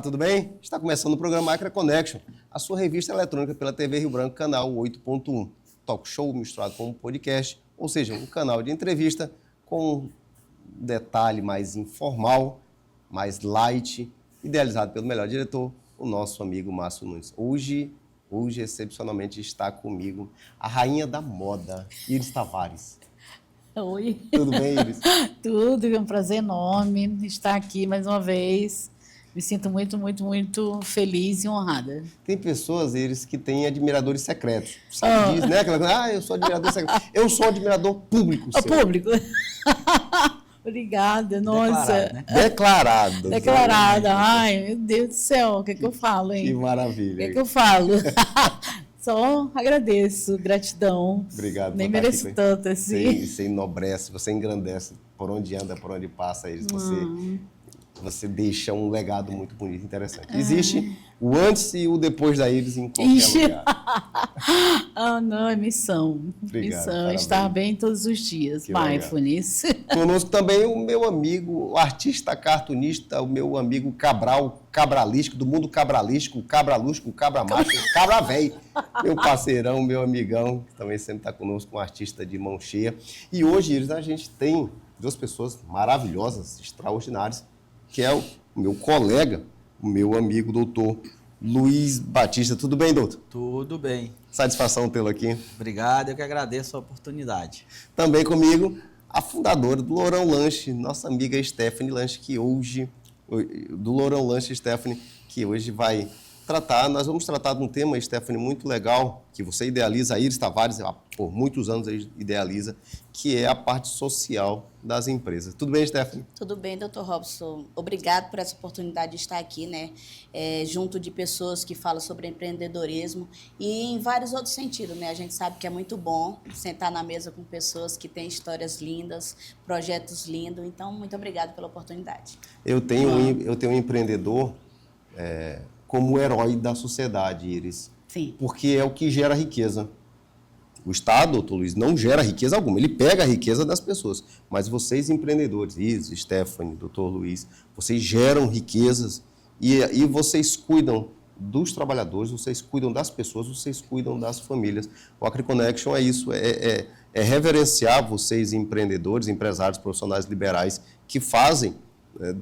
Olá, tudo bem? Está começando o programa Acre Connection, a sua revista eletrônica pela TV Rio Branco, canal 8.1. Talk show misturado com um podcast, ou seja, um canal de entrevista com um detalhe mais informal, mais light, idealizado pelo melhor diretor, o nosso amigo Márcio Nunes. Hoje, excepcionalmente, está comigo a rainha da moda, Iris Tavares. Oi. Tudo bem, Iris? Tudo, é um prazer enorme estar aqui mais uma vez. Me sinto muito, muito, muito feliz e honrada. Tem pessoas, Iris, que têm admiradores secretos. Sabe disso, né? Aquela coisa, eu sou admirador secreto. Eu sou admirador público. O público. Obrigada, nossa. Declarado, né? Declarada. Ai, meu Deus do céu, o que é que eu falo, hein? Que maravilha. O que é que eu falo? Só agradeço, gratidão. Obrigado. Nem mereço tanto assim. Você enobrece, você engrandece por onde anda, por onde passa, Iris. Você deixa um legado muito bonito, interessante. Existe o antes e o depois da Iris em qualquer lugar. Não, é missão. Obrigado, missão, parabéns. Estar bem todos os dias. Que Mindfulness. Conosco também o meu amigo, o artista cartunista, o meu amigo Cabral, cabralístico, do mundo cabralístico, cabralústico, cabramacho, cabra velho. Meu parceirão, meu amigão, que também sempre está conosco, um artista de mão cheia. E hoje, Iris, a gente tem duas pessoas maravilhosas, extraordinárias, que é o meu colega, o meu amigo, doutor Luiz Batista. Tudo bem, doutor? Tudo bem. Satisfação tê-lo aqui. Obrigado, eu que agradeço a oportunidade. Também comigo, a fundadora do Lourão Lanche, nossa amiga Stephanie Lanche, que hoje, do Lourão Lanche, Stephanie, que hoje vai tratar, nós vamos tratar de um tema, Stephanie, muito legal, que você idealiza, a Iris Tavares, por muitos anos idealiza, que é a parte social das empresas. Tudo bem, Stephanie? Tudo bem, doutor Robson. Obrigado por essa oportunidade de estar aqui, né? Junto de pessoas que falam sobre empreendedorismo e em vários outros sentidos, né? A gente sabe que é muito bom sentar na mesa com pessoas que têm histórias lindas, projetos lindos. Então, muito obrigado pela oportunidade. Eu tenho um empreendedor como herói da sociedade, Iris. Sim. Porque é o que gera riqueza. O Estado, doutor Luiz, não gera riqueza alguma. Ele pega a riqueza das pessoas. Mas vocês, empreendedores, Iris, Stephanie, doutor Luiz, vocês geram riquezas e vocês cuidam dos trabalhadores, vocês cuidam das pessoas, vocês cuidam das famílias. O Acre Connection é isso, é reverenciar vocês, empreendedores, empresários, profissionais liberais, que fazem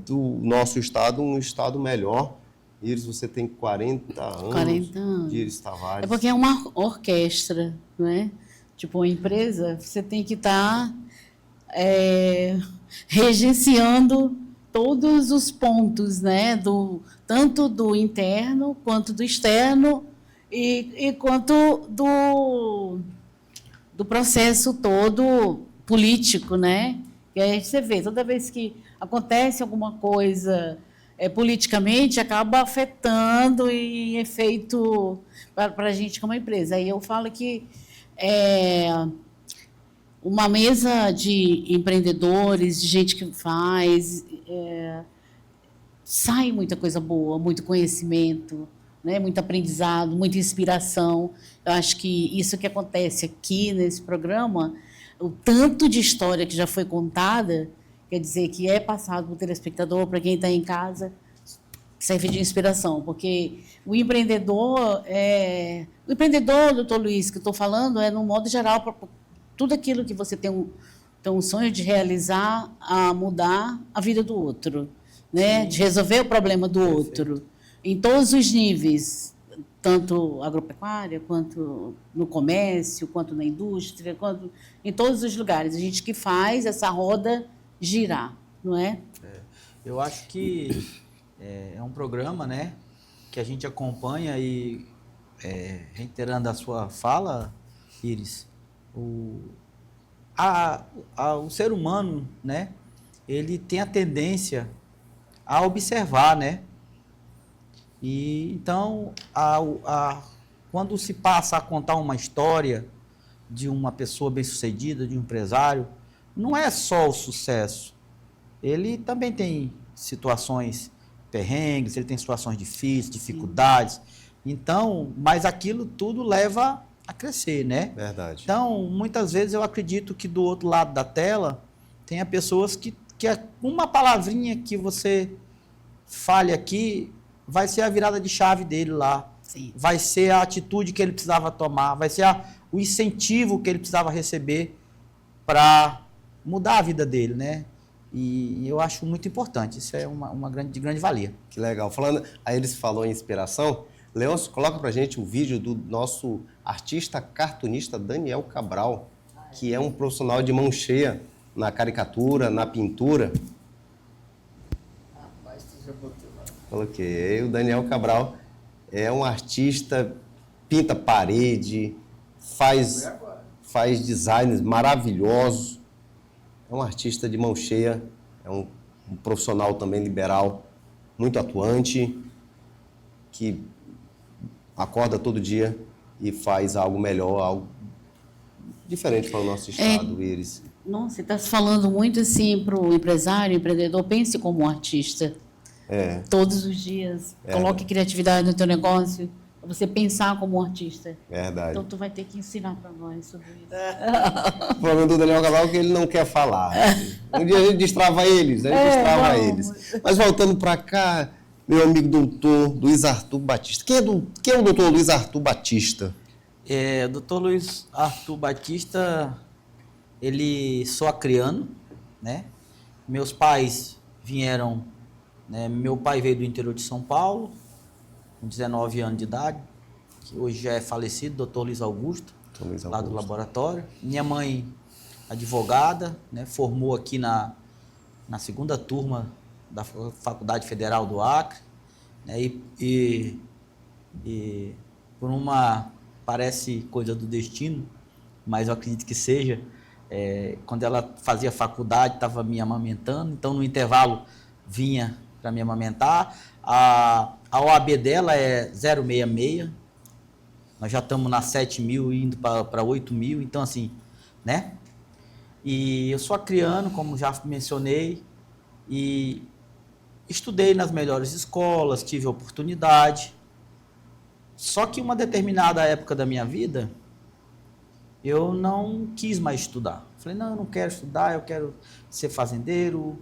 do nosso Estado um Estado melhor. Iris, você tem 40 anos. 40 anos. Iris Tavares. É porque é uma orquestra, não é? Tipo, uma empresa, você tem que estar regenciando todos os pontos, né? Tanto do interno, quanto do externo e quanto do processo todo político, né? E aí você vê, toda vez que acontece alguma coisa politicamente, acaba afetando e efeito para a gente como empresa. Aí eu falo que uma mesa de empreendedores, de gente que faz, sai muita coisa boa, muito conhecimento, né? Muito aprendizado, muita inspiração. Eu acho que isso que acontece aqui nesse programa, o tanto de história que já foi contada, quer dizer, que é passado para o telespectador, para quem está em casa, serve de inspiração, porque o empreendedor, doutor Luiz, que eu estou falando, no modo geral, para tudo aquilo que você tem um sonho de realizar, a mudar a vida do outro, né? De resolver o problema do outro, em todos os níveis, tanto agropecuária, quanto no comércio, quanto na indústria, quanto em todos os lugares. A gente que faz essa roda girar, não é? Eu acho que é um programa, né, que a gente acompanha e, reiterando a sua fala, Iris, o ser humano, né, ele tem a tendência a observar, né? E então, quando se passa a contar uma história de uma pessoa bem-sucedida, de um empresário, não é só o sucesso. Ele também tem situações perrengues, ele tem situações difíceis, dificuldades. Então, mas aquilo tudo leva a crescer, né? Verdade. Então, muitas vezes eu acredito que do outro lado da tela tenha pessoas que uma palavrinha que você fale aqui vai ser a virada de chave dele lá. Sim. Vai ser a atitude que ele precisava tomar, vai ser o incentivo que ele precisava receber para mudar a vida dele, né? E eu acho muito importante, isso é uma grande valia. Que legal. Falando, aí eles falou em inspiração. Leôncio, coloca pra gente um vídeo do nosso artista cartunista Daniel Cabral, que é um profissional de mão cheia na caricatura, na pintura. Rapaz, tu já botou lá. Coloquei. O Daniel Cabral é um artista, pinta parede, faz designs maravilhosos. É um artista de mão cheia, é um profissional também liberal, muito atuante, que acorda todo dia e faz algo melhor, algo diferente para o nosso estado, Iris. Nossa, você está falando muito assim para o empresário, empreendedor, pense como um artista. Todos os dias. Coloque criatividade no teu negócio, para você pensar como um artista. Verdade. Então, tu vai ter que ensinar para nós sobre isso. O problema do Daniel Cabral é que ele não quer falar. Um dia a gente destrava eles, Mas voltando para cá, meu amigo doutor Luiz Arthur Batista. Quem é o doutor Luiz Arthur Batista? Dr. Luiz Arthur Batista, ele sou acreano, né? Meus pais vieram, né? Meu pai veio do interior de São Paulo, com 19 anos de idade, que hoje já é falecido, Dr. Luiz Augusto, lá do laboratório. Minha mãe, advogada, né? Formou aqui na segunda turma da Faculdade Federal do Acre, né? E por uma, parece coisa do destino, mas eu acredito que seja, quando ela fazia faculdade, estava me amamentando, então no intervalo vinha para me amamentar. A OAB dela é 066, nós já estamos na 7.000 indo para 8.000, então assim, né? E eu sou acriano, como já mencionei, e estudei nas melhores escolas, tive oportunidade. Só que uma determinada época da minha vida, eu não quis mais estudar. Falei, não, eu não quero estudar, eu quero ser fazendeiro.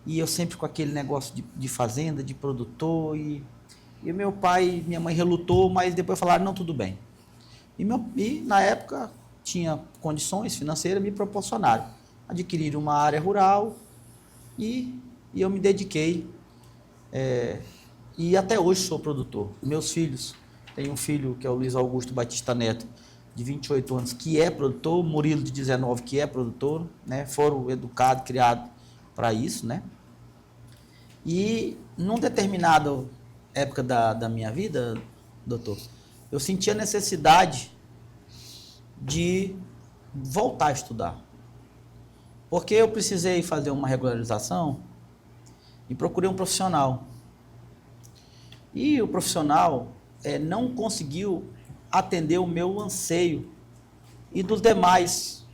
E eu sempre com aquele negócio de fazenda, de produtor. E meu pai e minha mãe relutou, mas depois falaram, não, tudo bem. E na época tinha condições financeiras, me proporcionaram. Adquirir uma área rural e eu me dediquei. E até hoje sou produtor. Meus filhos, tenho um filho que é o Luiz Augusto Batista Neto, de 28 anos, que é produtor, Murilo, de 19, que é produtor, né? Foram educados, criados para isso, né? E num determinado época da minha vida, doutor, eu senti a necessidade de voltar a estudar. Porque eu precisei fazer uma regularização e procurei um profissional. E o profissional não conseguiu atender o meu anseio e dos demais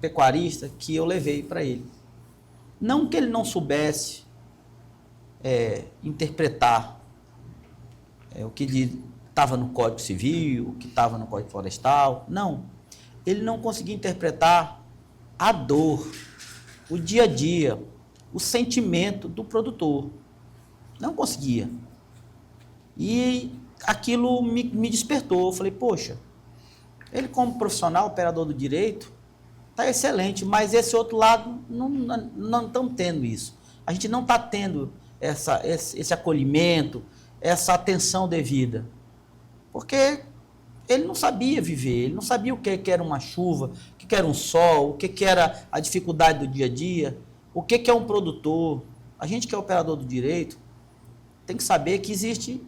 pecuaristas que eu levei para ele. Não que ele não soubesse interpretar o que estava no Código Civil, o que estava no Código Florestal. Não. Ele não conseguia interpretar a dor, o dia a dia, o sentimento do produtor. Não conseguia. E aquilo me despertou. Eu falei, poxa, ele como profissional, operador do direito, está excelente, mas esse outro lado não estamos tendo isso. A gente não está tendo esse acolhimento, essa atenção devida. Porque ele não sabia viver, ele não sabia o que era uma chuva, o que era um sol, o que era a dificuldade do dia a dia, o que é um produtor. A gente que é operador do direito tem que saber que existe...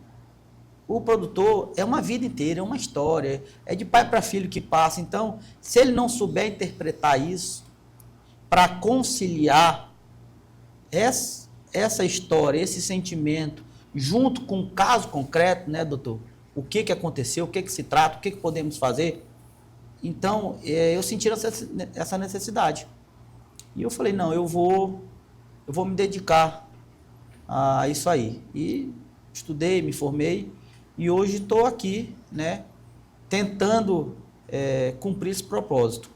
O produtor é uma vida inteira, é uma história, é de pai para filho que passa. Então, se ele não souber interpretar isso, para conciliar essa história, esse sentimento, junto com um caso concreto, né, doutor? O que aconteceu, o que se trata, o que podemos fazer? Então, eu senti essa necessidade. E eu falei, não, eu vou me dedicar a isso aí. E estudei, me formei. E hoje estou aqui, né, tentando cumprir esse propósito.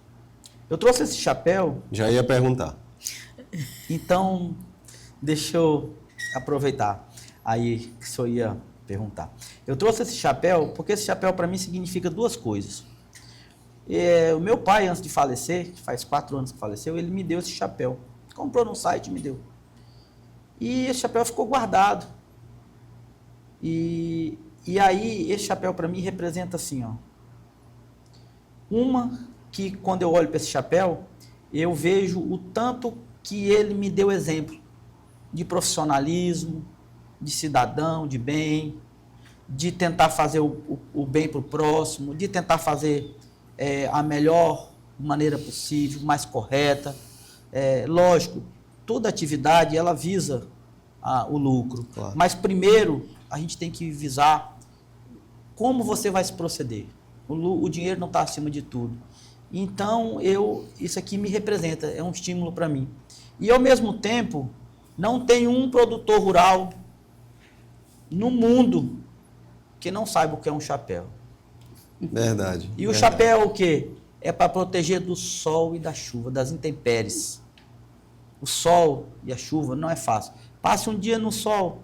Eu trouxe esse chapéu... Já ia perguntar. Então, deixa eu aproveitar aí que o senhor ia perguntar. Eu trouxe esse chapéu porque esse chapéu para mim significa duas coisas. O meu pai, antes de falecer, que faz 4 anos que faleceu, ele me deu esse chapéu. Comprou no site e me deu. E esse chapéu ficou guardado. E aí, esse chapéu para mim representa assim, ó. Uma, que quando eu olho para esse chapéu, eu vejo o tanto que ele me deu exemplo de profissionalismo, de cidadão, de bem, de tentar fazer o bem para o próximo, de tentar fazer a melhor maneira possível, mais correta. Lógico, toda atividade ela visa o lucro, claro. Mas primeiro a gente tem que visar como você vai se proceder. O dinheiro não está acima de tudo. Então, isso aqui me representa, é um estímulo para mim. E, ao mesmo tempo, não tem um produtor rural no mundo que não saiba o que é um chapéu. Verdade. E o chapéu é o quê? É para proteger do sol e da chuva, das intempéries. O sol e a chuva não é fácil. Passe um dia no sol,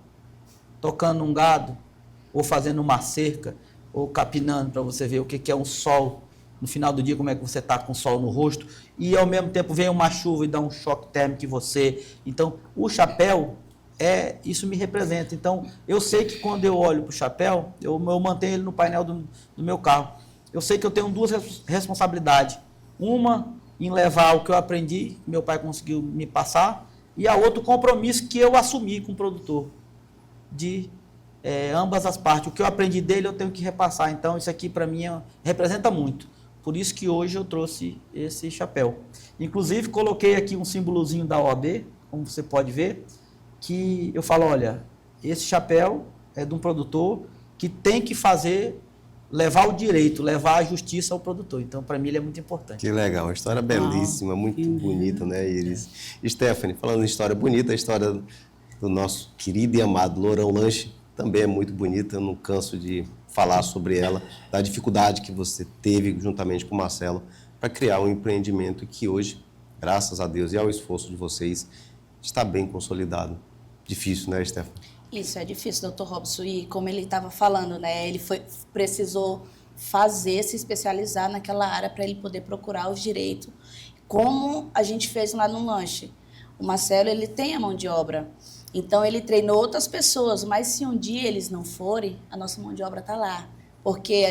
tocando um gado, ou fazendo uma cerca, ou capinando para você ver o que é um sol. No final do dia, como é que você está com o sol no rosto. E, ao mesmo tempo, vem uma chuva e dá um choque térmico em você. Então, o chapéu, isso me representa. Então, eu sei que quando eu olho para o chapéu, eu mantenho ele no painel do meu carro. Eu sei que eu tenho 2 responsabilidades. Uma, em levar o que eu aprendi, que meu pai conseguiu me passar, e a outra, o compromisso que eu assumi com o produtor. De ambas as partes. O que eu aprendi dele, eu tenho que repassar. Então, isso aqui, para mim, representa muito. Por isso que hoje eu trouxe esse chapéu. Inclusive, coloquei aqui um símbolozinho da OAB, como você pode ver, que eu falo, olha, esse chapéu é de um produtor que tem que levar o direito, levar a justiça ao produtor. Então, para mim, ele é muito importante. Que legal, uma história belíssima, muito bonita, né, Iris? Stephanie, falando em história bonita, a história do nosso querido e amado Lourão Lanche também é muito bonita, eu não canso de falar sobre ela, da dificuldade que você teve juntamente com o Marcelo para criar um empreendimento que hoje, graças a Deus e ao esforço de vocês, está bem consolidado. Difícil, né, Stephanie? Isso, é difícil, doutor Robson. E como ele estava falando, né, ele precisou se especializar naquela área para ele poder procurar os direitos, como a gente fez lá no Lanche. O Marcelo, ele tem a mão de obra. Então, ele treinou outras pessoas, mas se um dia eles não forem, a nossa mão de obra está lá. Porque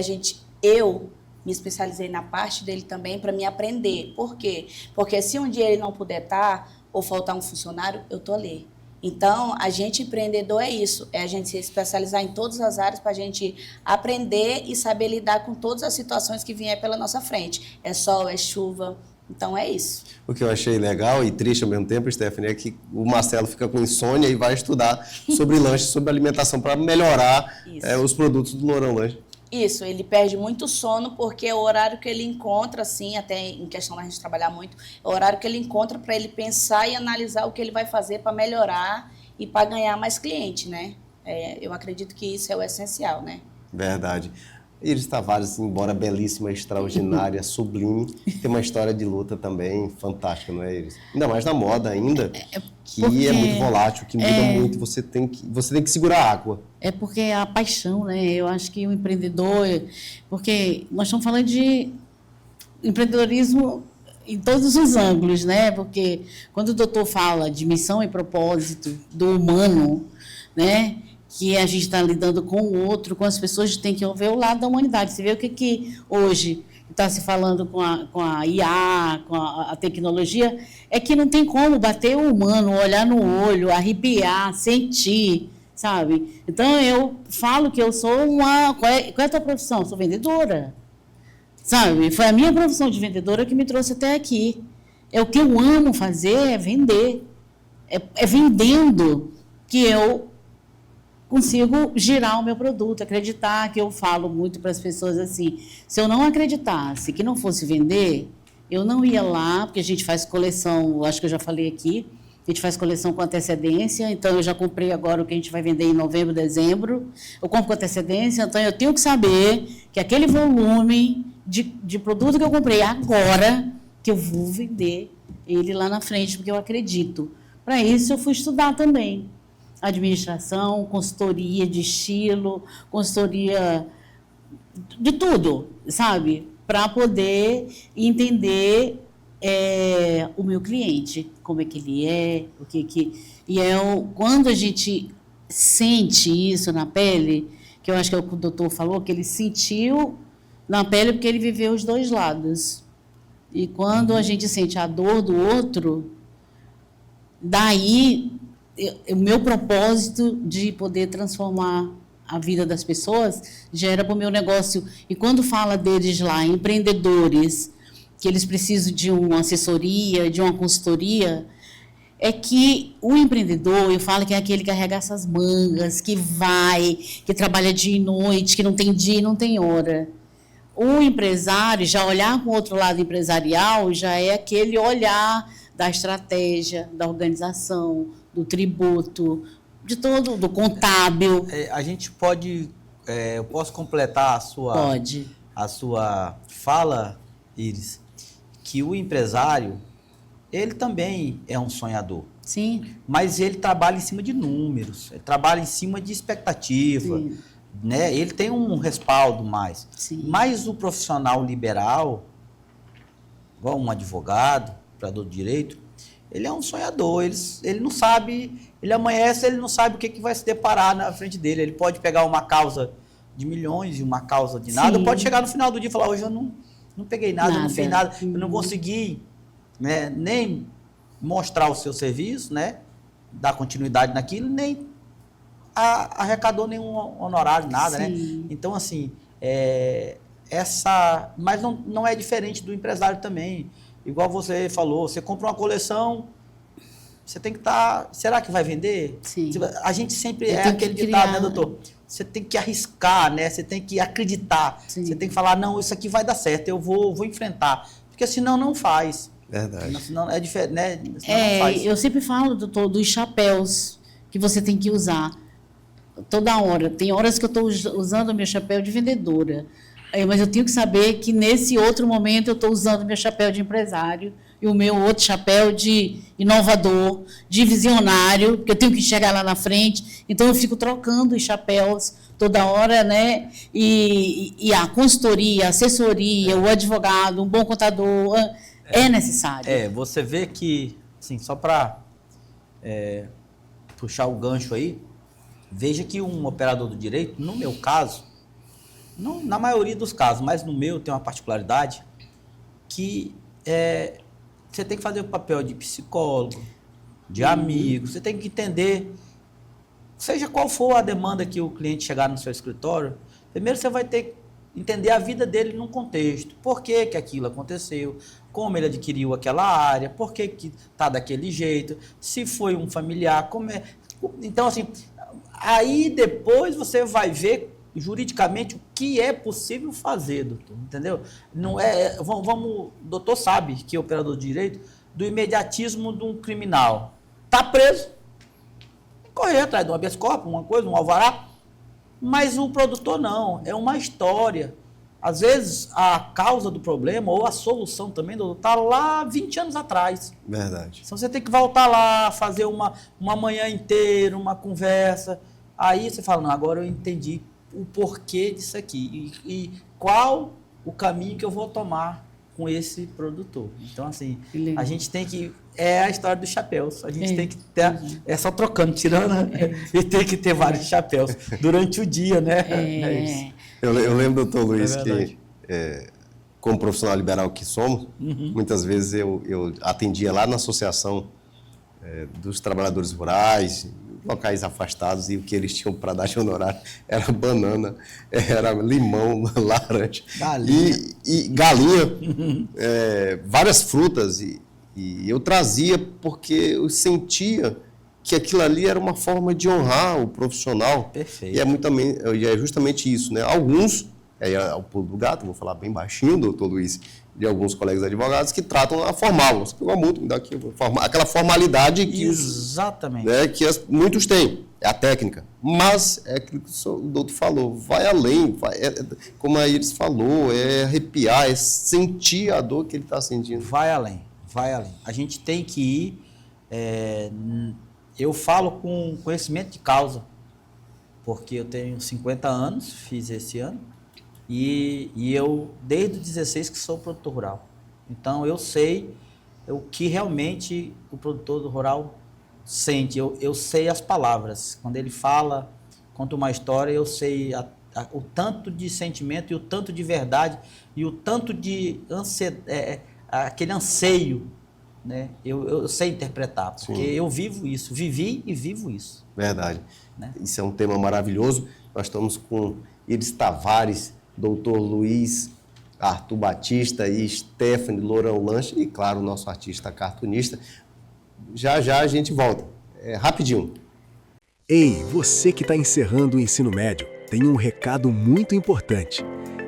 eu me especializei na parte dele também para me aprender. Por quê? Porque se um dia ele não puder estar, ou faltar um funcionário, eu estou ali. Então, a gente empreendedor é isso, é a gente se especializar em todas as áreas para a gente aprender e saber lidar com todas as situações que vier pela nossa frente. É sol, é chuva. Então, é isso. O que eu achei legal e triste ao mesmo tempo, Stephanie, é que o Marcelo fica com insônia e vai estudar sobre lanche, sobre alimentação, para melhorar os produtos do Lourão Lanche. Isso, ele perde muito sono porque é o horário que ele encontra, assim, até em questão da gente trabalhar muito, é o horário que ele encontra para ele pensar e analisar o que ele vai fazer para melhorar e para ganhar mais cliente, né? Eu acredito que isso é o essencial, né? Verdade. Iris Tavares, embora belíssima, extraordinária, sublime, tem uma história de luta também fantástica, não é, Iris? Ainda mais na moda ainda, que é muito volátil, que muda muito, você tem que segurar a água. É porque é a paixão, né? Eu acho que o empreendedor... Porque nós estamos falando de empreendedorismo em todos os ângulos, né? Porque quando o doutor fala de missão e propósito do humano, né? Que a gente está lidando com o outro, com as pessoas, tem que ver o lado da humanidade. Você vê o que hoje está se falando com a IA, com a tecnologia, é que não tem como bater o humano, olhar no olho, arrepiar, sentir, sabe? Então, eu falo que eu sou qual é a tua profissão? Eu sou vendedora, sabe? Foi a minha profissão de vendedora que me trouxe até aqui. É o que eu amo fazer, é vender. É vendendo que eu consigo girar o meu produto, acreditar, que eu falo muito para as pessoas assim, se eu não acreditasse que não fosse vender, eu não ia lá, porque a gente faz coleção, acho que eu já falei aqui, a gente faz coleção com antecedência, então eu já comprei agora o que a gente vai vender em novembro, dezembro, eu compro com antecedência, então eu tenho que saber que aquele volume de produto que eu comprei agora, que eu vou vender ele lá na frente, porque eu acredito. Para isso eu fui estudar também. administração, consultoria de estilo, consultoria de tudo, sabe? Para poder entender o meu cliente, como é que ele é, o que que... Quando a gente sente isso na pele, que eu acho que é o que o doutor falou, que ele sentiu na pele porque ele viveu os dois lados. E quando a gente sente a dor do outro, daí o meu propósito de poder transformar a vida das pessoas gera para o meu negócio. E quando fala deles lá, empreendedores, que eles precisam de uma assessoria, de uma consultoria, é que o empreendedor, eu falo que é aquele que arregaça as mangas, que vai, que trabalha dia e noite, que não tem dia e não tem hora. O empresário, já olhar com o outro lado empresarial, já é aquele olhar da estratégia, da organização, do tributo, de todo, do contábil. A gente pode, eu posso completar Pode. a sua fala, Iris, que o empresário, ele também é um sonhador. Sim. Mas ele trabalha em cima de números, ele trabalha em cima de expectativa, Sim. né? Ele tem um respaldo mais. Sim. Mas o profissional liberal, igual um advogado, operador de direito, ele é um sonhador, ele não sabe, ele amanhece, ele não sabe o que vai se deparar na frente dele. Ele pode pegar uma causa de milhões e uma causa de nada, Sim. pode chegar no final do dia e falar, hoje eu não peguei nada, eu não fiz nada, eu não Uhum. consegui, né, nem mostrar o seu serviço, né, dar continuidade naquilo, nem arrecadou nenhum honorário, nada, né? Sim. Então, assim, mas não é diferente do empresário também. Igual você falou, você compra uma coleção, você tem que estar... Será que vai vender? Sim. A gente sempre Eu é tenho que aquele ditado, né, criar. doutor? Você tem que arriscar, né? Você tem que acreditar. Sim. Você tem que falar, não, isso aqui vai dar certo, eu vou enfrentar. Porque senão não faz. Verdade. Senão é diferente, né? Senão não faz. Eu sempre falo, doutor, dos chapéus que você tem que usar toda hora. Tem horas que eu estou usando o meu chapéu de vendedora, mas eu tenho que saber que nesse outro momento eu estou usando o meu chapéu de empresário e o meu outro chapéu de inovador, de visionário, porque eu tenho que chegar lá na frente. Então, eu fico trocando os chapéus toda hora, né? E a consultoria, a assessoria, o advogado, um bom contador, é necessário. Você vê que, assim, só para puxar o gancho aí, veja que um operador do direito, no meu caso, não, na maioria dos casos, mas no meu tem uma particularidade que você tem que fazer o papel de psicólogo, de amigo, você tem que entender, seja qual for a demanda que o cliente chegar no seu escritório, primeiro você vai ter que entender a vida dele num contexto, por que que aquilo aconteceu, como ele adquiriu aquela área, por que que está daquele jeito, se foi um familiar, como é... Então, assim, aí depois você vai ver juridicamente o que é possível fazer, doutor, entendeu? Não o doutor sabe que é operador de direito do imediatismo de um criminal. Está preso, correr atrás de um habeas corpus, uma coisa, um alvará, mas o produtor não, é uma história. Às vezes a causa do problema ou a solução também, doutor, está lá 20 anos atrás. Verdade. Então você tem que voltar lá, fazer uma manhã inteira, uma conversa. Aí você fala, não, agora eu entendi o porquê disso aqui e qual o caminho que eu vou tomar com esse produtor. Então, assim, a gente tem que... É a história dos chapéus. A gente tem que ter... É só trocando, tirando, e tem que ter vários chapéus durante o dia, né? É isso. Eu lembro, doutor Luiz, verdade. que como profissional liberal que somos, muitas vezes eu atendia lá na associação dos trabalhadores rurais, locais afastados, e o que eles tinham para dar de honorário era banana, era limão, laranja, Galinha. e galinha, várias frutas, e eu trazia porque eu sentia que aquilo ali era uma forma de honrar o profissional. Perfeito. E é justamente isso, né? Alguns, o pulo do gato, vou falar bem baixinho, doutor Luiz, de alguns colegas advogados que tratam a formal. Você pegou a multa, me dá aqui, aquela formalidade que, exatamente, que muitos têm, é a técnica. Mas é aquilo que o doutor falou, vai além, como a Iris falou, é arrepiar, é sentir a dor que ele está sentindo. vai além, vai além. A gente tem que ir eu falo com conhecimento de causa, porque eu tenho 50 anos, fiz esse ano, e eu, desde os 16 que sou produtor rural. Então, eu sei o que realmente o produtor rural sente, eu sei as palavras. Quando ele fala, conta uma história, eu sei o tanto de sentimento e o tanto de verdade e o tanto de aquele anseio, né? Eu sei interpretar, porque Sim. eu vivo isso, vivi e vivo isso. Verdade. Né? Isso é um tema maravilhoso. Nós estamos com Iris Tavares, doutor Luiz Arthur Batista e Stephanie Lourão Lanche e, claro, o nosso artista cartunista. Já já a gente volta. Rapidinho. Ei, você que está encerrando o ensino médio, tem um recado muito importante.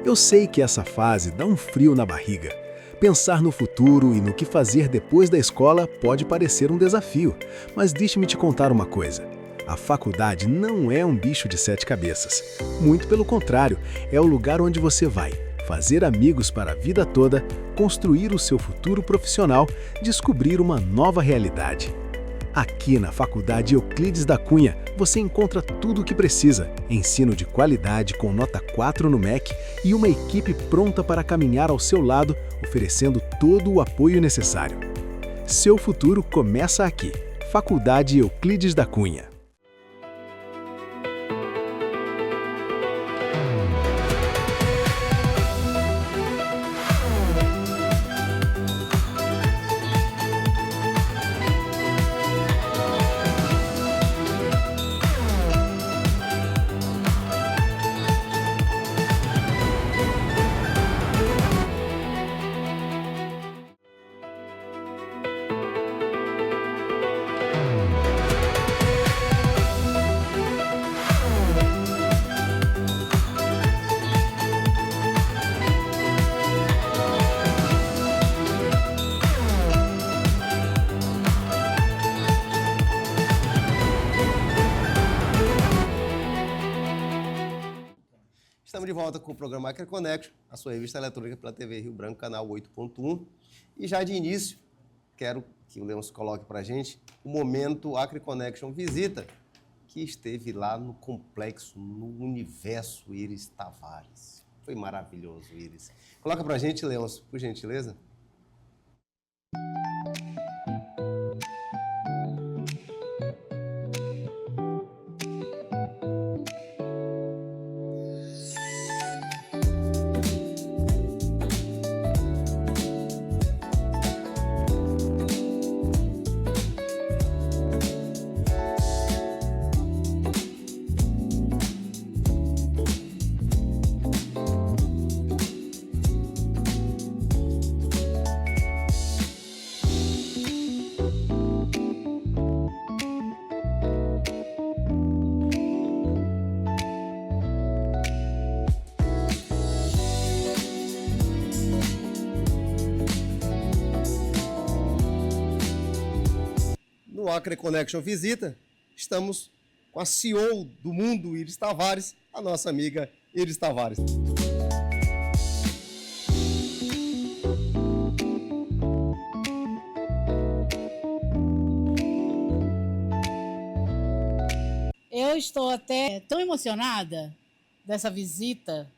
Eu sei que essa fase dá um frio na barriga. Pensar no futuro e no que fazer depois da escola pode parecer um desafio, mas deixe-me te contar uma coisa. A faculdade não é um bicho de 7 cabeças. Muito pelo contrário, é o lugar onde você vai fazer amigos para a vida toda, construir o seu futuro profissional, descobrir uma nova realidade. Aqui na Faculdade Euclides da Cunha, você encontra tudo o que precisa. Ensino de qualidade com nota 4 no MEC e uma equipe pronta para caminhar ao seu lado, oferecendo todo o apoio necessário. Seu futuro começa aqui. Faculdade Euclides da Cunha. Estamos de volta com o programa Acre Connection, a sua revista eletrônica pela TV Rio Branco, canal 8.1. E já de início, quero que o Leôncio coloque para a gente o momento Acre Connection Visita, que esteve lá no complexo, no universo Iris Tavares. Foi maravilhoso, Iris. Coloca para a gente, Leôncio, por gentileza. No Acre Connection Visita, estamos com a CEO do mundo, Iris Tavares, a nossa amiga Iris Tavares. Eu estou até tão emocionada dessa visita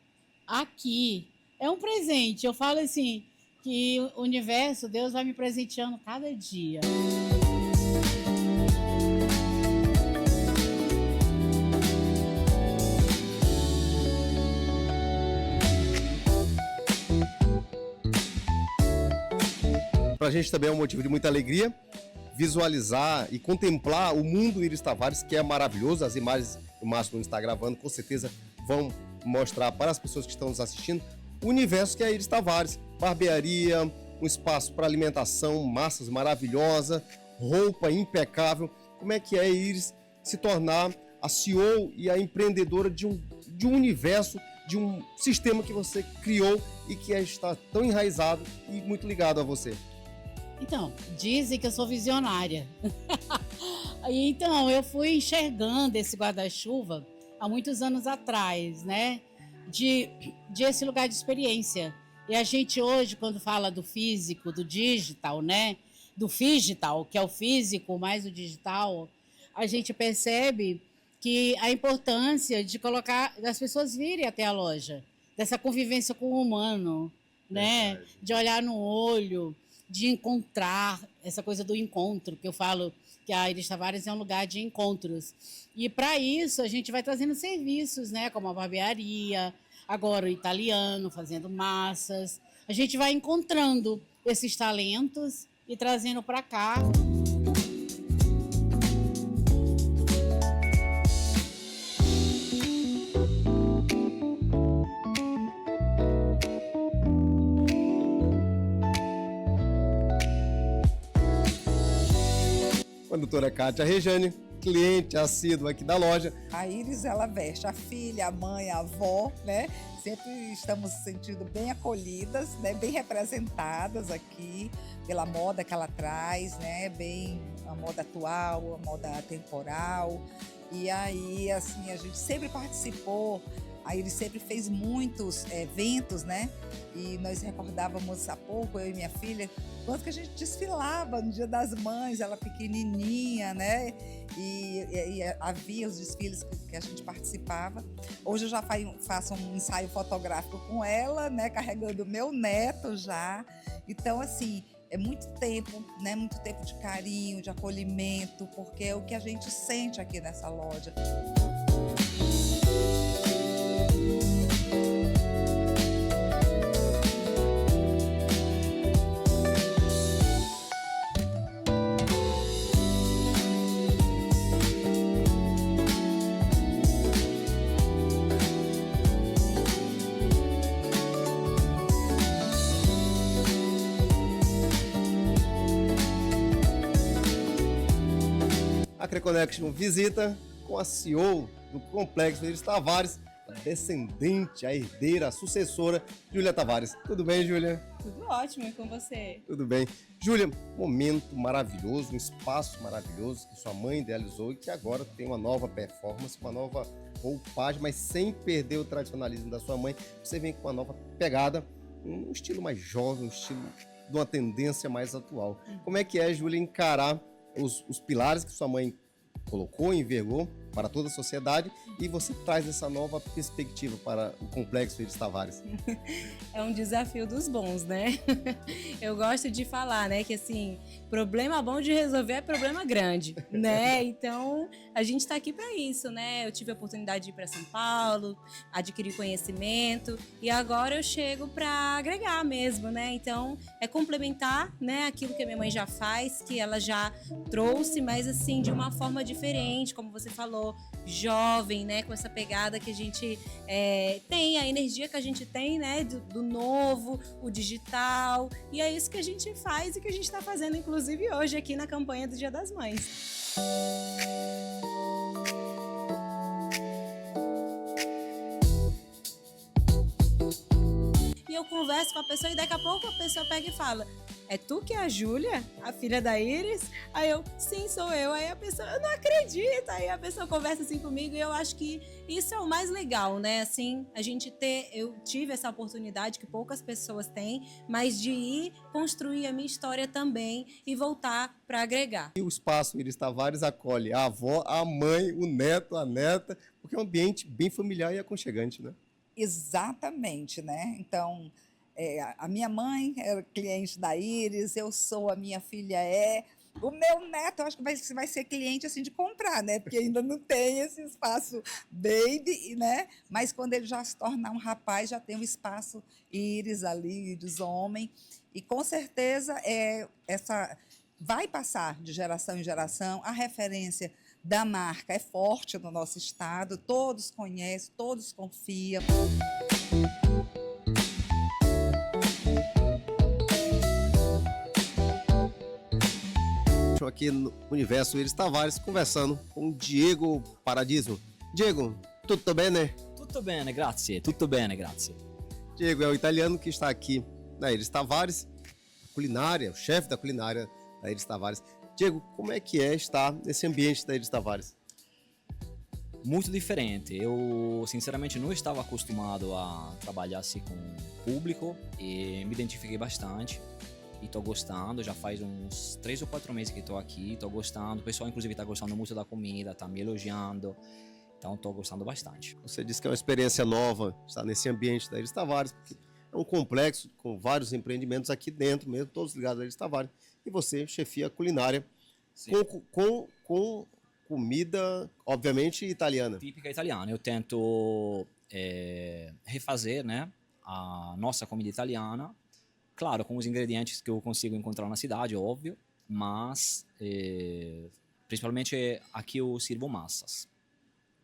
aqui. É um presente. Eu falo assim, que o universo, Deus vai me presenteando cada dia. Para a gente também é um motivo de muita alegria visualizar e contemplar o mundo Iris Tavares, que é maravilhoso. As imagens que o Márcio está gravando, com certeza vão mostrar para as pessoas que estão nos assistindo o universo que é a Iris Tavares. Barbearia, um espaço para alimentação, massas maravilhosa, roupa impecável. Como é que é, Iris, se tornar a CEO e a empreendedora de um universo, de um sistema que você criou e que está tão enraizado e muito ligado a você? Então, dizem que eu sou visionária. Então, eu fui enxergando esse guarda-chuva há muitos anos atrás, né? De esse lugar de experiência. E a gente hoje, quando fala do físico, do digital, né? Do digital, que é o físico mais o digital, a gente percebe que a importância de colocar, das pessoas virem até a loja, dessa convivência com o humano, né? De olhar no olho, de encontrar, essa coisa do encontro, que eu falo que a Iris Tavares é um lugar de encontros. E para isso a gente vai trazendo serviços, né? Como a barbearia, agora o italiano, fazendo massas. A gente vai encontrando esses talentos e trazendo para cá. Com a doutora Kátia Rejane, cliente assídua aqui da loja. A Iris, ela veste a filha, a mãe, a avó, né? Sempre estamos se sentindo bem acolhidas, né? Bem representadas aqui pela moda que ela traz, né? Bem a moda atual, a moda atemporal. E aí, assim, a gente sempre participou. A Iris sempre fez muitos eventos, né? E nós recordávamos há pouco, eu e minha filha, quanto que a gente desfilava no Dia das Mães, ela pequenininha, né? E havia os desfiles que a gente participava. Hoje eu já faço um ensaio fotográfico com ela, né? Carregando o meu neto já. Então, assim, é muito tempo, né? Muito tempo de carinho, de acolhimento, porque é o que a gente sente aqui nessa loja. A Creconnection visita com a CEO do Complexo Iris Tavares, a descendente, a herdeira, a sucessora, Júlia Tavares. Tudo bem, Júlia? Tudo ótimo, e com você? Tudo bem. Júlia, momento maravilhoso, um espaço maravilhoso que sua mãe idealizou e que agora tem uma nova performance, uma nova roupagem, mas sem perder o tradicionalismo da sua mãe. Você vem com uma nova pegada, um estilo mais jovem, um estilo de uma tendência mais atual. Como é que é, Júlia, encarar os pilares que sua mãe colocou, envergou para toda a sociedade e você traz essa nova perspectiva para o Complexo Iris Tavares? É um desafio dos bons, né? Eu gosto de falar, né, que assim, problema bom de resolver é problema grande, né? Então, a gente está aqui para isso, né? Eu tive a oportunidade de ir para São Paulo, adquirir conhecimento e agora eu chego para agregar mesmo, né? Então, é complementar, né, aquilo que a minha mãe já faz, que ela já trouxe, mas assim, de uma forma diferente, como você falou, jovem, né, com essa pegada que a gente tem, a energia que a gente tem, né, do novo, o digital, e é isso que a gente faz e que a gente está fazendo, inclusive hoje aqui na campanha do Dia das Mães. E eu converso com a pessoa e daqui a pouco a pessoa pega e fala: é tu que é a Júlia, a filha da Iris? Aí eu, sim, sou eu. Aí a pessoa, eu não acredito. Aí a pessoa conversa assim comigo e eu acho que isso é o mais legal, né? Assim, eu tive essa oportunidade que poucas pessoas têm, mas de ir construir a minha história também e voltar para agregar. E o Espaço Iris Tavares acolhe a avó, a mãe, o neto, a neta, porque é um ambiente bem familiar e aconchegante, né? Exatamente, né? Então, a minha mãe é cliente da Iris, eu sou, a minha filha é. O meu neto, eu acho que vai ser cliente assim de comprar, né? Porque ainda não tem esse espaço baby, né? Mas quando ele já se tornar um rapaz, já tem um espaço Iris ali, Iris homem. E com certeza vai passar de geração em geração. A referência da marca é forte no nosso estado, todos conhecem, todos confiam. Aqui no Universo Iris Tavares, conversando com Diego Paradiso. Diego, tutto bene? Tutto bene, grazie, tutto bene, grazie. Diego é o italiano que está aqui na Iris Tavares, culinária, o chefe da culinária da Iris Tavares. Diego, como é que é estar nesse ambiente da Iris Tavares? Muito diferente. Eu, sinceramente, não estava acostumado a trabalhar assim com o público e me identifiquei bastante. e estou gostando. Já faz uns 3 ou 4 meses que estou aqui, estou gostando. O pessoal, inclusive, está gostando muito da comida, está me elogiando. Então, estou gostando bastante. Você disse que é uma experiência nova estar nesse ambiente da Iris Tavares, porque é um complexo com vários empreendimentos aqui dentro mesmo, todos ligados a Iris Tavares. E você chefia a culinária com comida, obviamente, italiana. Típica italiana. Eu tento refazer, né, a nossa comida italiana, claro, com os ingredientes que eu consigo encontrar na cidade, óbvio, mas principalmente aqui eu sirvo massas.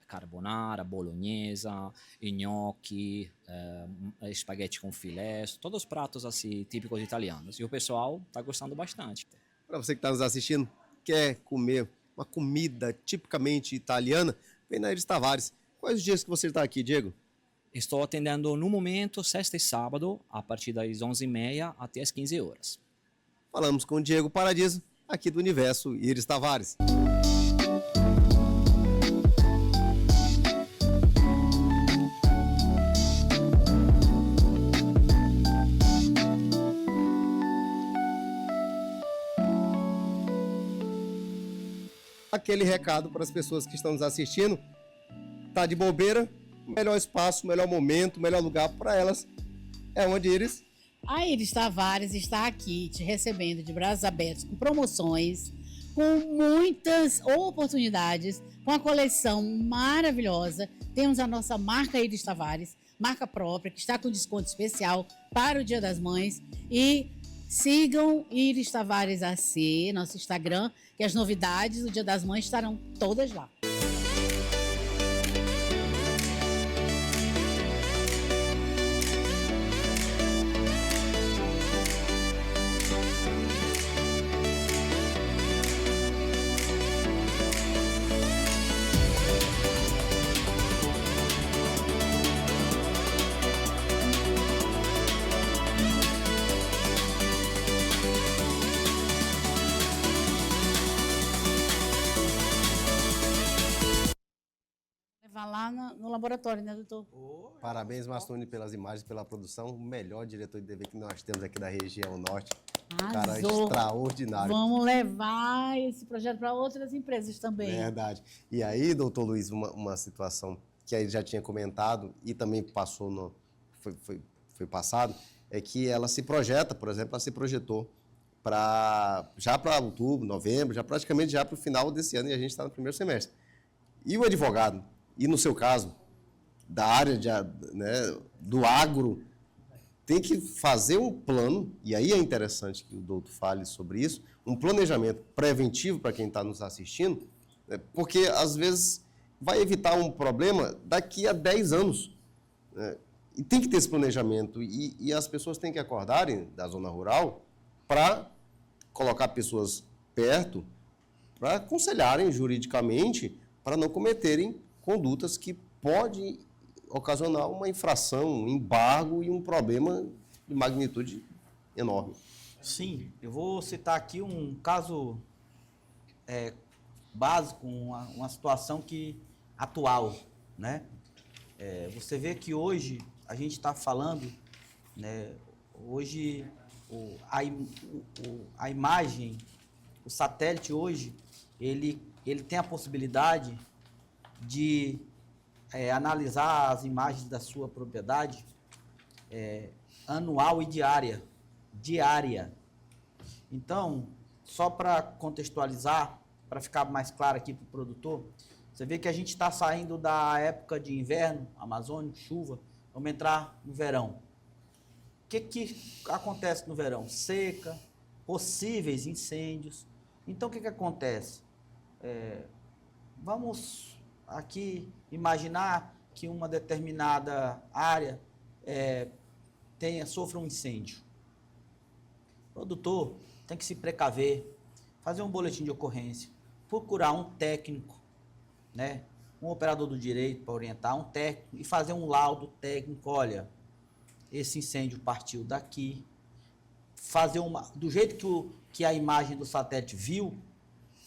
Carbonara, bolonhesa, gnocchi, espaguete com filé, todos os pratos assim, típicos italianos. E o pessoal está gostando bastante. Para você que está nos assistindo, quer comer uma comida tipicamente italiana, vem na Iris Tavares. Quais os dias que você está aqui, Diego? Estou atendendo no momento, sexta e sábado, a partir das 11h30 até as 15 horas. Falamos com o Diego Paradiso, aqui do Universo Iris Tavares. Aquele recado para as pessoas que estão nos assistindo, tá de bobeira, melhor espaço, melhor momento, melhor lugar para elas é onde Iris. A Iris Tavares está aqui te recebendo de braços abertos, com promoções, com muitas oportunidades, com a coleção maravilhosa. Temos a nossa marca Iris Tavares, marca própria, que está com desconto especial para o Dia das Mães. E sigam Iris Tavares AC, nosso Instagram, que as novidades do Dia das Mães estarão todas lá. Levar lá no laboratório, né, doutor? Parabéns, Mastuni, pelas imagens, pela produção. O melhor diretor de TV que nós temos aqui da região norte. Cara Arrasou. extraordinário. Vamos levar esse projeto para outras empresas também. Verdade. E aí, doutor Luiz, uma situação que aí já tinha comentado e também passou foi passado, é que ela se projeta, por exemplo, ela se projetou já para outubro, novembro, já praticamente já para o final desse ano, e a gente está no primeiro semestre. E o advogado, e no seu caso, da área do agro, tem que fazer um plano, e aí é interessante que o doutor fale sobre isso, um planejamento preventivo para quem está nos assistindo, né, porque às vezes vai evitar um problema daqui a 10 anos. Né, e tem que ter esse planejamento, e as pessoas têm que acordarem da zona rural para colocar pessoas perto, para aconselharem juridicamente, para não cometerem condutas que podem ocasionar uma infração, um embargo e um problema de magnitude enorme. Sim, eu vou citar aqui um caso básico, uma situação atual, né? Você vê que hoje a gente está falando, né? Hoje a imagem, o satélite hoje, ele tem a possibilidade de analisar as imagens da sua propriedade anual e diária. Então, só para contextualizar, para ficar mais claro aqui para o produtor, você vê que a gente está saindo da época de inverno, amazônico, chuva, vamos entrar no verão. O que acontece no verão? Seca, possíveis incêndios. Então, o que acontece? Vamos aqui imaginar que uma determinada área sofra um incêndio. O produtor tem que se precaver, fazer um boletim de ocorrência, procurar um técnico, né, um operador do direito para orientar, um técnico, e fazer um laudo técnico. Olha, esse incêndio partiu daqui. Fazer do jeito que a imagem do satélite viu,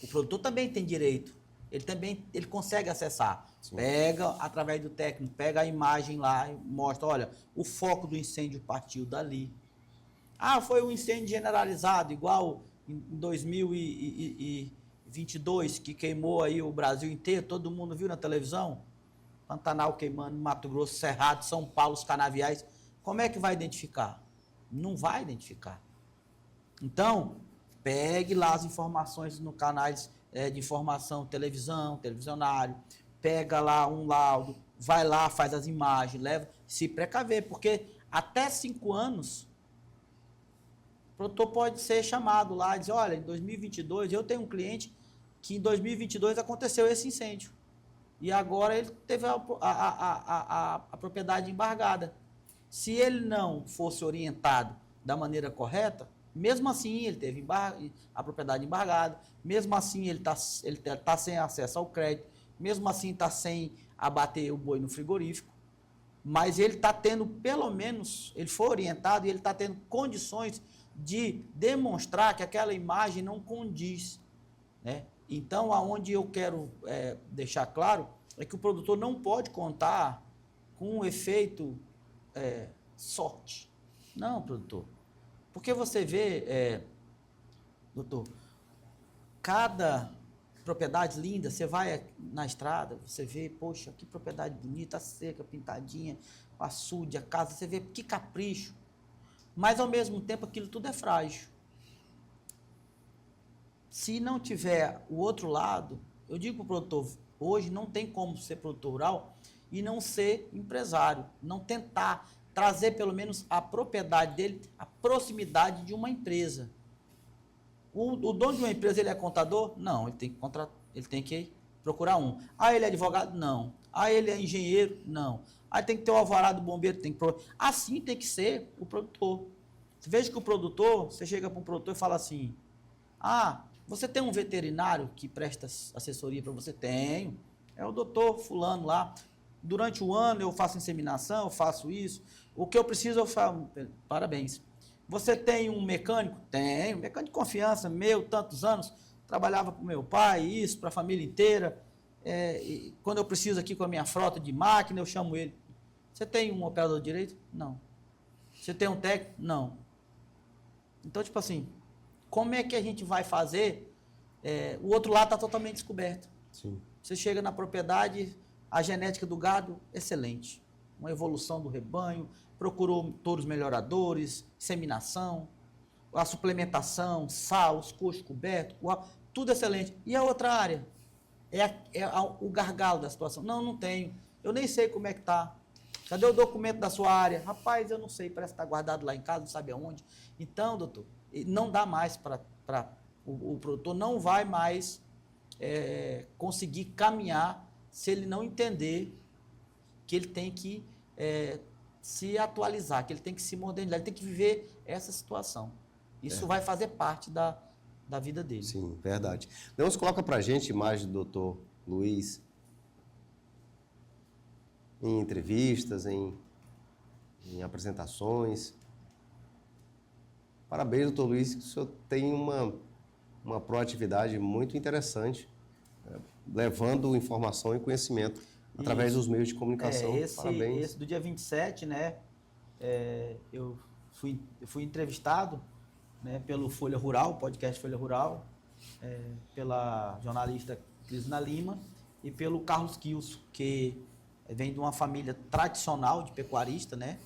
o produtor também tem direito. Ele consegue acessar. Sim. Pega, através do técnico, pega a imagem lá e mostra, olha, o foco do incêndio partiu dali. Ah, foi um incêndio generalizado, igual em 2022, que queimou aí o Brasil inteiro, todo mundo viu na televisão? Pantanal queimando, Mato Grosso, Cerrado, São Paulo, os canaviais. Como é que vai identificar? Não vai identificar. Então, pegue lá as informações no canais de informação, televisão, televisionário, pega lá um laudo, vai lá, faz as imagens, leva, se precaver, porque até 5 anos, o produtor pode ser chamado lá e dizer, olha, em 2022, eu tenho um cliente que em 2022 aconteceu esse incêndio. E agora ele teve a propriedade embargada. Se ele não fosse orientado da maneira correta, mesmo assim ele teve a propriedade embargada, mesmo assim ele tá sem acesso ao crédito, mesmo assim está sem abater o boi no frigorífico, mas ele está tendo, pelo menos, ele foi orientado e ele está tendo condições de demonstrar que aquela imagem não condiz, né? Então, aonde eu quero deixar claro é que o produtor não pode contar com um efeito sorte. Não, produtor. Porque você vê, doutor, cada propriedade linda, você vai na estrada, você vê, poxa, que propriedade bonita, seca, pintadinha, açude, a casa, você vê que capricho. Mas, ao mesmo tempo, aquilo tudo é frágil. Se não tiver o outro lado, eu digo para o produtor, hoje não tem como ser produtor rural e não ser empresário, não tentar trazer pelo menos a propriedade dele, a proximidade de uma empresa. O dono de uma empresa, ele é contador? Não, ele tem que procurar um. Ah, ele é advogado? Não. Ah, ele é engenheiro? Não. Ah, tem que ter o alvará do bombeiro? Tem que... Assim tem que ser o produtor. Você veja que o produtor, você chega para um produtor e fala assim, ah, você tem um veterinário que presta assessoria para você? Tenho. É o doutor fulano lá. Durante o ano eu faço inseminação, eu faço isso. O que eu preciso eu faço. Parabéns. Você tem um mecânico? Tenho. Mecânico de confiança, meu, tantos anos. Trabalhava para o meu pai, isso, para a família inteira. E quando eu preciso aqui com a minha frota de máquina, eu chamo ele. Você tem um operador de direito? Não. Você tem um técnico? Não. Então, tipo assim, como é que a gente vai fazer? O outro lado está totalmente descoberto. Sim. Você chega na propriedade, a genética do gado, excelente. Uma evolução do rebanho, procurou touros melhoradores, inseminação, a suplementação, sal, os coxos cobertos, tudo excelente. E a outra área? O gargalo da situação. Não tenho. Eu nem sei como é que está. Cadê o documento da sua área? Rapaz, eu não sei, parece que está guardado lá em casa, não sabe aonde. Então, doutor, não dá mais o produtor não vai mais conseguir caminhar se ele não entender que ele tem que se atualizar, que ele tem que se modernizar, ele tem que viver essa situação. Isso vai fazer parte da vida dele. Sim, verdade. Deus coloca para a gente imagem do doutor Luiz em entrevistas, em apresentações. Parabéns, doutor Luiz, que o senhor tem uma proatividade muito interessante, levando informação e conhecimento através dos meios de comunicação. Parabéns. Esse do dia 27, né, eu fui entrevistado, né, pelo Folha Rural, podcast Folha Rural, pela jornalista Crisna Lima e pelo Carlos Kilso, que vem de uma família tradicional de pecuarista, né,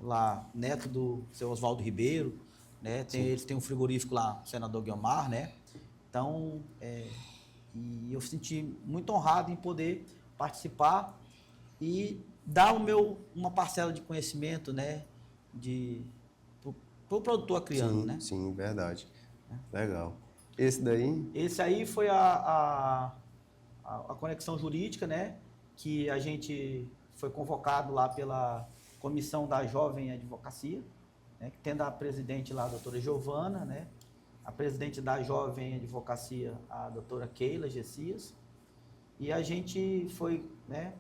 lá, neto do seu Oswaldo Ribeiro, né, eles têm um frigorífico lá, o senador Guiomar, né, então, e eu me senti muito honrado em poder participar e dar uma parcela de conhecimento, né, para o produtor criando, sim, né? Sim, verdade. Legal. Esse daí? Esse aí foi a conexão jurídica, né, que a gente foi convocado lá pela Comissão da Jovem Advocacia, né, tendo a presidente lá, a doutora Giovana, né, a presidente da Jovem Advocacia, a doutora Keila Gessias, e a gente foi, né,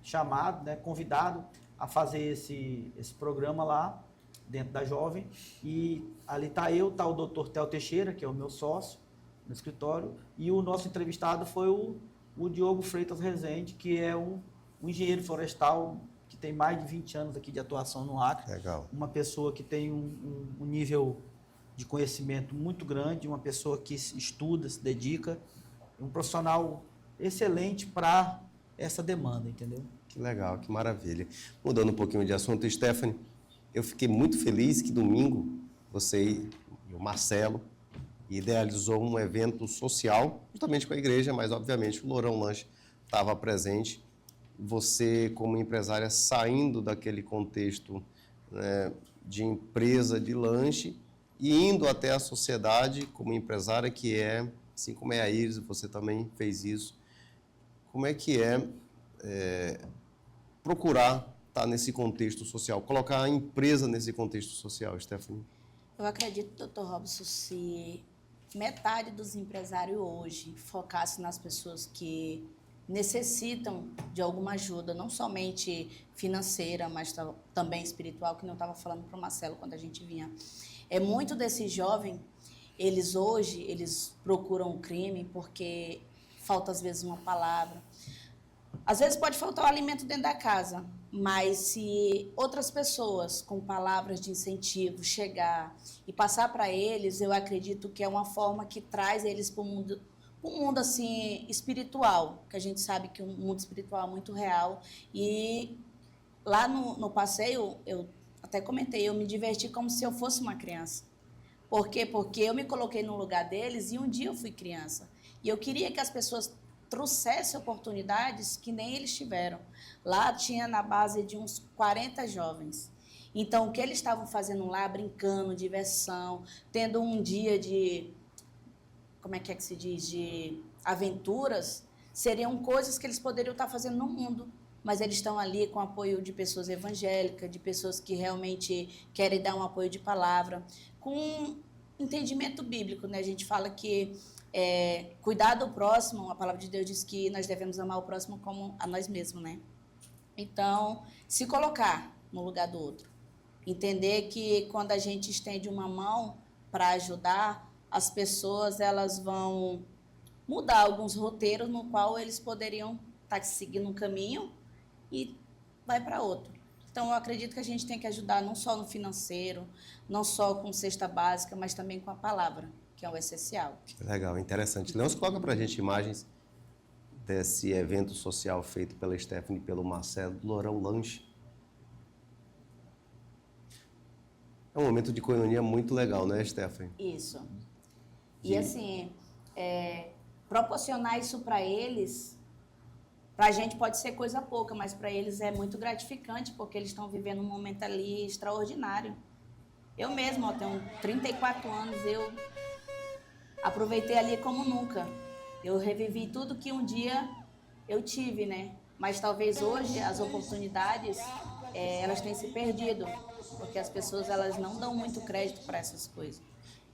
chamado, né, convidado a fazer esse programa lá dentro da Jovem, e ali está o doutor Theo Teixeira, que é o meu sócio no escritório, e o nosso entrevistado foi o Diogo Freitas Rezende, que é um engenheiro florestal que tem mais de 20 anos aqui de atuação no Acre. Legal. Uma pessoa que tem um nível de conhecimento muito grande, uma pessoa que estuda, se dedica, um profissional excelente para essa demanda, entendeu? Que legal, que maravilha. Mudando um pouquinho de assunto, Stephanie, eu fiquei muito feliz que domingo você e o Marcelo idealizou um evento social, justamente com a igreja, mas obviamente o Lourão Lanche estava presente. Você, como empresária, saindo daquele contexto, né, de empresa de lanche e indo até a sociedade como empresária que é, assim como é a Iris, você também fez isso. Como é que procurar estar nesse contexto social, colocar a empresa nesse contexto social, Stephanie? Eu acredito, doutor Robson, se metade dos empresários hoje focasse nas pessoas que necessitam de alguma ajuda, não somente financeira, mas também espiritual, que não estava falando para o Marcelo quando a gente vinha. Muito desses jovens, eles hoje, eles procuram o crime porque falta às vezes uma palavra. Às vezes pode faltar o alimento dentro da casa, mas se outras pessoas com palavras de incentivo chegar e passar para eles, eu acredito que é uma forma que traz eles para um mundo assim espiritual, que a gente sabe que o mundo espiritual é muito real. E lá no passeio, eu até comentei, eu me diverti como se eu fosse uma criança. Por quê? Porque eu me coloquei no lugar deles e um dia eu fui criança. E eu queria que as pessoas trouxessem oportunidades que nem eles tiveram. Lá tinha na base de uns 40 jovens. Então, o que eles estavam fazendo lá, brincando, diversão, tendo um dia de, como é que se diz, de aventuras, seriam coisas que eles poderiam estar fazendo no mundo. Mas eles estão ali com apoio de pessoas evangélicas, de pessoas que realmente querem dar um apoio de palavra, com entendimento bíblico, né? A gente fala que cuidar do próximo, a palavra de Deus diz que nós devemos amar o próximo como a nós mesmos, né? Então, se colocar no lugar do outro. Entender que quando a gente estende uma mão para ajudar, as pessoas elas vão mudar alguns roteiros no qual eles poderiam estar seguindo um caminho e vai para outro. Então, eu acredito que a gente tem que ajudar não só no financeiro, não só com cesta básica, mas também com a palavra, que é o essencial. Legal, interessante. Leôncio, coloca para a gente imagens desse evento social feito pela Stephanie e pelo Marcelo, do Lourão Lanche. É um momento de coinonia muito legal, né, Stephanie? Isso. E assim, proporcionar isso para eles, para a gente pode ser coisa pouca, mas para eles é muito gratificante, porque eles estão vivendo um momento ali extraordinário. Eu mesma, tenho 34 anos, eu aproveitei ali como nunca. Eu revivi tudo que um dia eu tive, né? Mas talvez hoje as oportunidades, elas têm se perdido, porque as pessoas elas não dão muito crédito para essas coisas.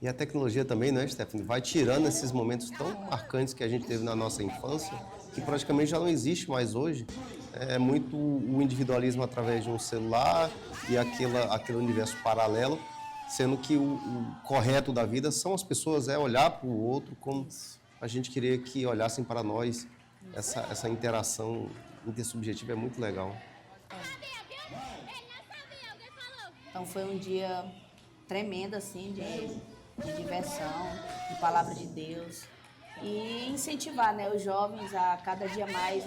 E a tecnologia também, né, Stephanie, vai tirando esses momentos tão marcantes que a gente teve na nossa infância, que praticamente já não existe mais hoje. É muito o individualismo através de um celular e aquele universo paralelo, sendo que o correto da vida são as pessoas, olhar para o outro como a gente queria que olhassem para nós. Essa interação intersubjetiva é muito legal. Então foi um dia tremendo, assim, de diversão, de palavra de Deus. E incentivar, né, os jovens a cada dia mais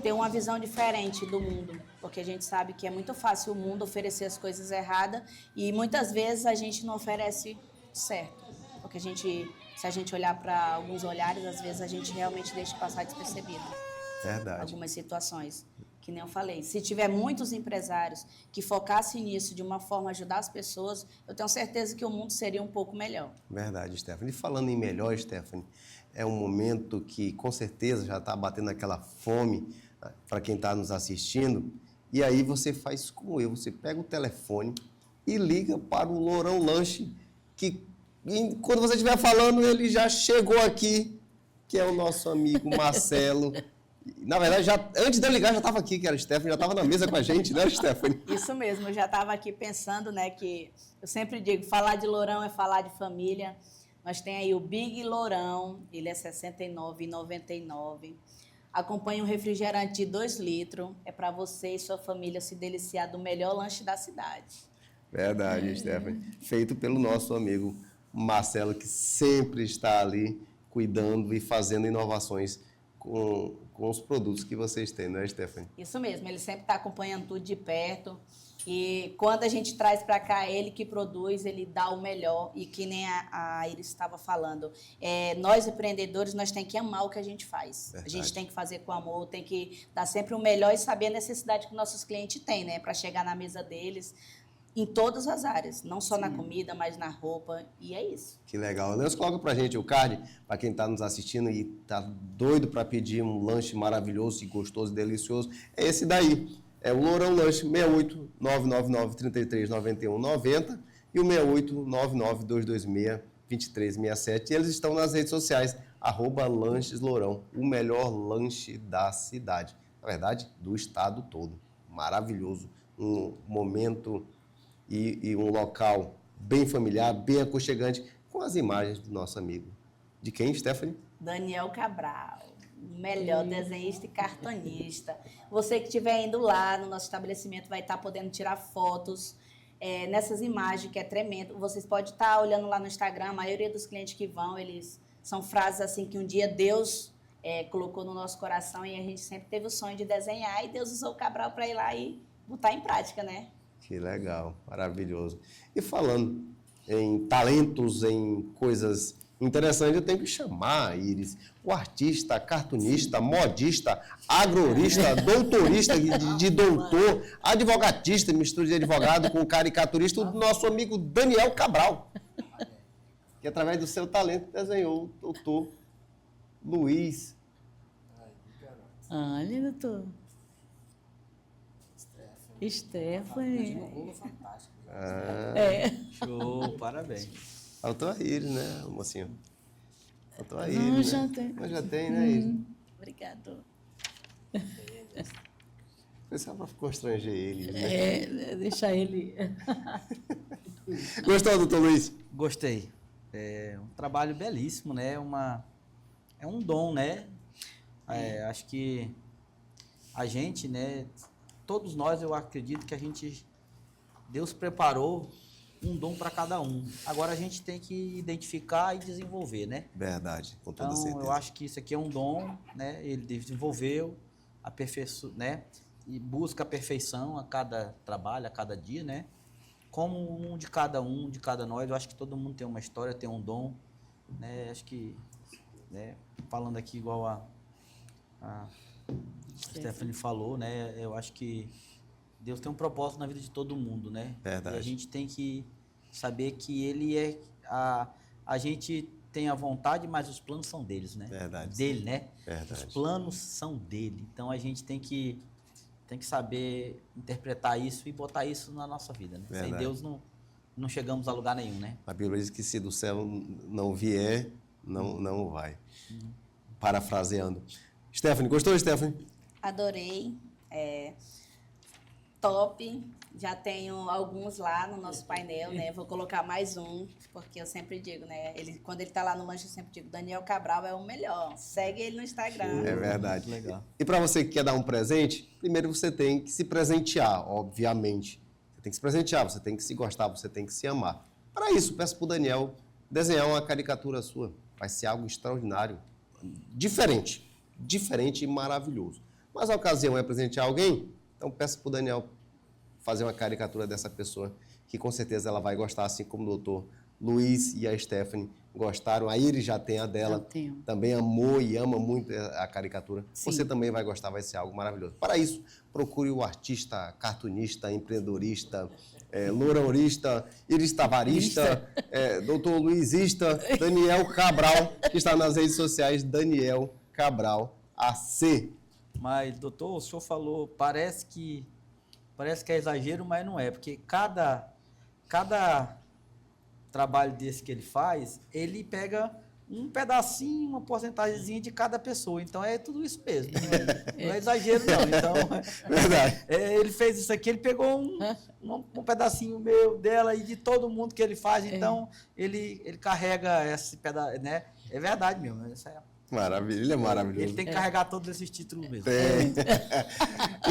ter uma visão diferente do mundo. Porque a gente sabe que é muito fácil o mundo oferecer as coisas erradas e muitas vezes a gente não oferece certo. Porque se a gente olhar para alguns olhares, às vezes a gente realmente deixa passar despercebido. Verdade. Algumas situações. Que nem eu falei, se tiver muitos empresários que focassem nisso de uma forma a ajudar as pessoas, eu tenho certeza que o mundo seria um pouco melhor. Verdade, Stephanie. E falando em melhor, Stephanie, é um momento que com certeza já está batendo aquela fome para quem está nos assistindo. E aí você faz como eu, você pega o telefone e liga para o Lourão Lanche, que quando você estiver falando, ele já chegou aqui, que é o nosso amigo Marcelo. Na verdade, antes de eu ligar, já estava aqui, que era a Stephanie, já estava na mesa com a gente, né, Stephanie? Isso mesmo, eu já estava aqui pensando, né, que eu sempre digo, falar de Lourão é falar de família. Nós tem aí o Big Lourão, ele é R$ 69,99. Acompanhe um refrigerante de 2 litros. É para você e sua família se deliciar do melhor lanche da cidade. Verdade, Stephanie. Feito pelo nosso amigo Marcelo, que sempre está ali cuidando e fazendo inovações com os produtos que vocês têm, não é, Stephanie? Isso mesmo, ele sempre está acompanhando tudo de perto. E quando a gente traz para cá, ele que produz, ele dá o melhor. E que nem a Iris estava falando, nós empreendedores, nós temos que amar o que a gente faz. Verdade. A gente tem que fazer com amor, tem que dar sempre o melhor e saber a necessidade que nossos clientes têm, né? Para chegar na mesa deles, em todas as áreas. Não só na comida, mas na roupa. E é isso. Que legal. Deus coloca pra gente o card, para quem está nos assistindo e tá doido para pedir um lanche maravilhoso e gostoso e delicioso. É esse daí. É o Lourão Lanche 68 999 33 91 90 e o 68 99 226 2367. E eles estão nas redes sociais, @Lanches Lourão, o melhor lanche da cidade. Na verdade, do estado todo. Maravilhoso. Um momento e um local bem familiar, bem aconchegante, com as imagens do nosso amigo. De quem, Stephanie? Daniel Cabral, o melhor desenhista e cartunista. Você que estiver indo lá no nosso estabelecimento vai estar podendo tirar fotos nessas imagens, que é tremendo. Vocês podem estar olhando lá no Instagram, a maioria dos clientes que vão, eles são frases assim que um dia Deus colocou no nosso coração e a gente sempre teve o sonho de desenhar e Deus usou o Cabral para ir lá e botar em prática, né? Que legal, maravilhoso. E falando em talentos, em coisas interessantes, eu tenho que chamar, Iris, o artista, cartunista, modista, agrorista, doutorista de doutor, advogatista, mistura de advogado com caricaturista, o nosso amigo Daniel Cabral, que através do seu talento desenhou o doutor Luiz. Olha, doutor. Stephanie. Show, parabéns. Faltou a Iris, né, mocinho? Faltou a Iris, Não, né? já tem. Mas já tem, né, Iris? Obrigado. Foi só para constranger ele, né? Deixa ele. Gostou, doutor Luiz? Gostei. É um trabalho belíssimo, né? É um dom, né? Acho que a gente, né? Todos nós, eu acredito que Deus preparou um dom para cada um. Agora a gente tem que identificar e desenvolver, né? Verdade, com toda Então, certeza. eu acho que isso aqui é um dom, né? Ele desenvolveu, né? E busca a perfeição a cada trabalho, a cada dia, né? Como um de cada nós. Eu acho que todo mundo tem uma história, tem um dom, né? Acho que, né? Falando aqui igual a Stephanie falou, né? Eu acho que Deus tem um propósito na vida de todo mundo, né? Verdade. E a gente tem que saber que Ele a gente tem a vontade, mas os planos são deles, né? Verdade. Dele, né? Verdade. Os planos são dele. Então a gente tem que saber interpretar isso e botar isso na nossa vida, né? Verdade. Sem Deus não chegamos a lugar nenhum, né? A Bíblia diz que se do céu não vier, não vai. Parafraseando. Stephanie, gostou, Stephanie? Adorei. Top. Já tenho alguns lá no nosso painel, né? Vou colocar mais um, porque eu sempre digo, né? Quando ele tá lá no lanche, eu sempre digo, Daniel Cabral é o melhor. Segue ele no Instagram. É verdade. Legal. E para você que quer dar um presente, primeiro você tem que se presentear, obviamente. Você tem que se presentear, você tem que se gostar, você tem que se amar. Para isso, peço para o Daniel desenhar uma caricatura sua. Vai ser algo extraordinário, diferente e maravilhoso. Mas a ocasião é presentear alguém, então peço para o Daniel fazer uma caricatura dessa pessoa, que com certeza ela vai gostar, assim como o doutor Luiz e a Stephanie gostaram. A Iris já tem a dela, Já tenho. também amou e ama muito a caricatura. Sim. Você também vai gostar, vai ser algo maravilhoso. Para isso, procure o artista, cartunista, empreendedorista, lourorista, Iris Tavarista, doutor Luizista, Daniel Cabral, que está nas redes sociais, Daniel Cabral AC. Mas, doutor, o senhor falou, parece que é exagero, mas não é, porque cada trabalho desse que ele faz, ele pega um pedacinho, uma porcentagemzinha de cada pessoa. Então, é tudo isso mesmo. Não é exagero, não. Então, Verdade. ele fez isso aqui, ele pegou um pedacinho meu, dela e de todo mundo que ele faz. Então, ele carrega esse pedaço, né? É verdade mesmo. Maravilha, ele é maravilhoso. Ele tem que carregar todos esses títulos mesmo. Tem.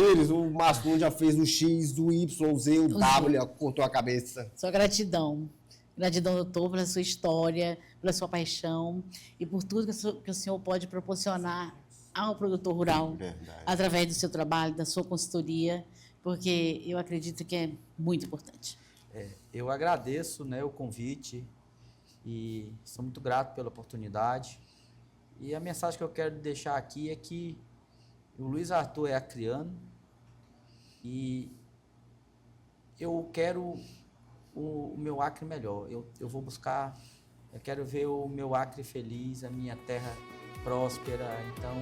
Eles, o Márcio já fez o X, o Y, o Z, o W, cortou a cabeça. Só gratidão. Gratidão, doutor, pela sua história, pela sua paixão e por tudo que o senhor pode proporcionar ao produtor rural, Verdade. através do seu trabalho, da sua consultoria, porque eu acredito que é muito importante. Eu agradeço, né, o convite e sou muito grato pela oportunidade. E a mensagem que eu quero deixar aqui é que o Luiz Arthur é acriano e eu quero o meu Acre melhor. Eu vou buscar, eu quero ver o meu Acre feliz, a minha terra próspera. Então,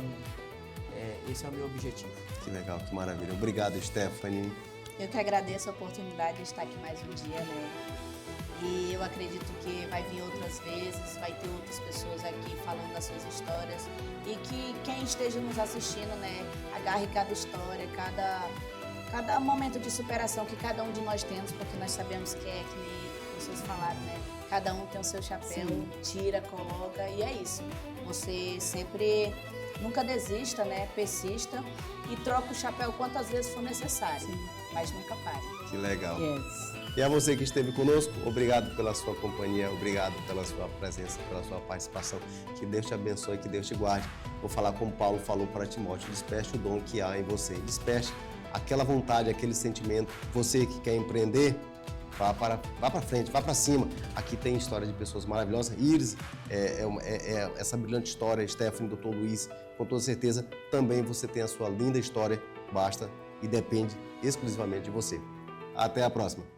esse é o meu objetivo. Que legal, que maravilha. Obrigado, Stephanie. Eu que agradeço a oportunidade de estar aqui mais um dia, né? E eu acredito que vai vir outras vezes, vai ter outras pessoas aqui falando das suas histórias. E que quem esteja nos assistindo, né, agarre cada história, cada momento de superação que cada um de nós temos, porque nós sabemos que nem vocês falaram, né? Cada um tem o seu chapéu, tira, coloca, e é isso. Você sempre, nunca desista, né? Persista e troca o chapéu quantas vezes for necessário, mas nunca pare. Que legal. Yes. E a você que esteve conosco, obrigado pela sua companhia, obrigado pela sua presença, pela sua participação. Que Deus te abençoe, que Deus te guarde. Vou falar como Paulo falou para Timóteo, desperte o dom que há em você, desperte aquela vontade, aquele sentimento. Você que quer empreender, vá para frente, vá para cima. Aqui tem história de pessoas maravilhosas. Iris, essa brilhante história, Stephanie, Dr. Luiz, com toda certeza, também você tem a sua linda história, basta e depende exclusivamente de você. Até a próxima.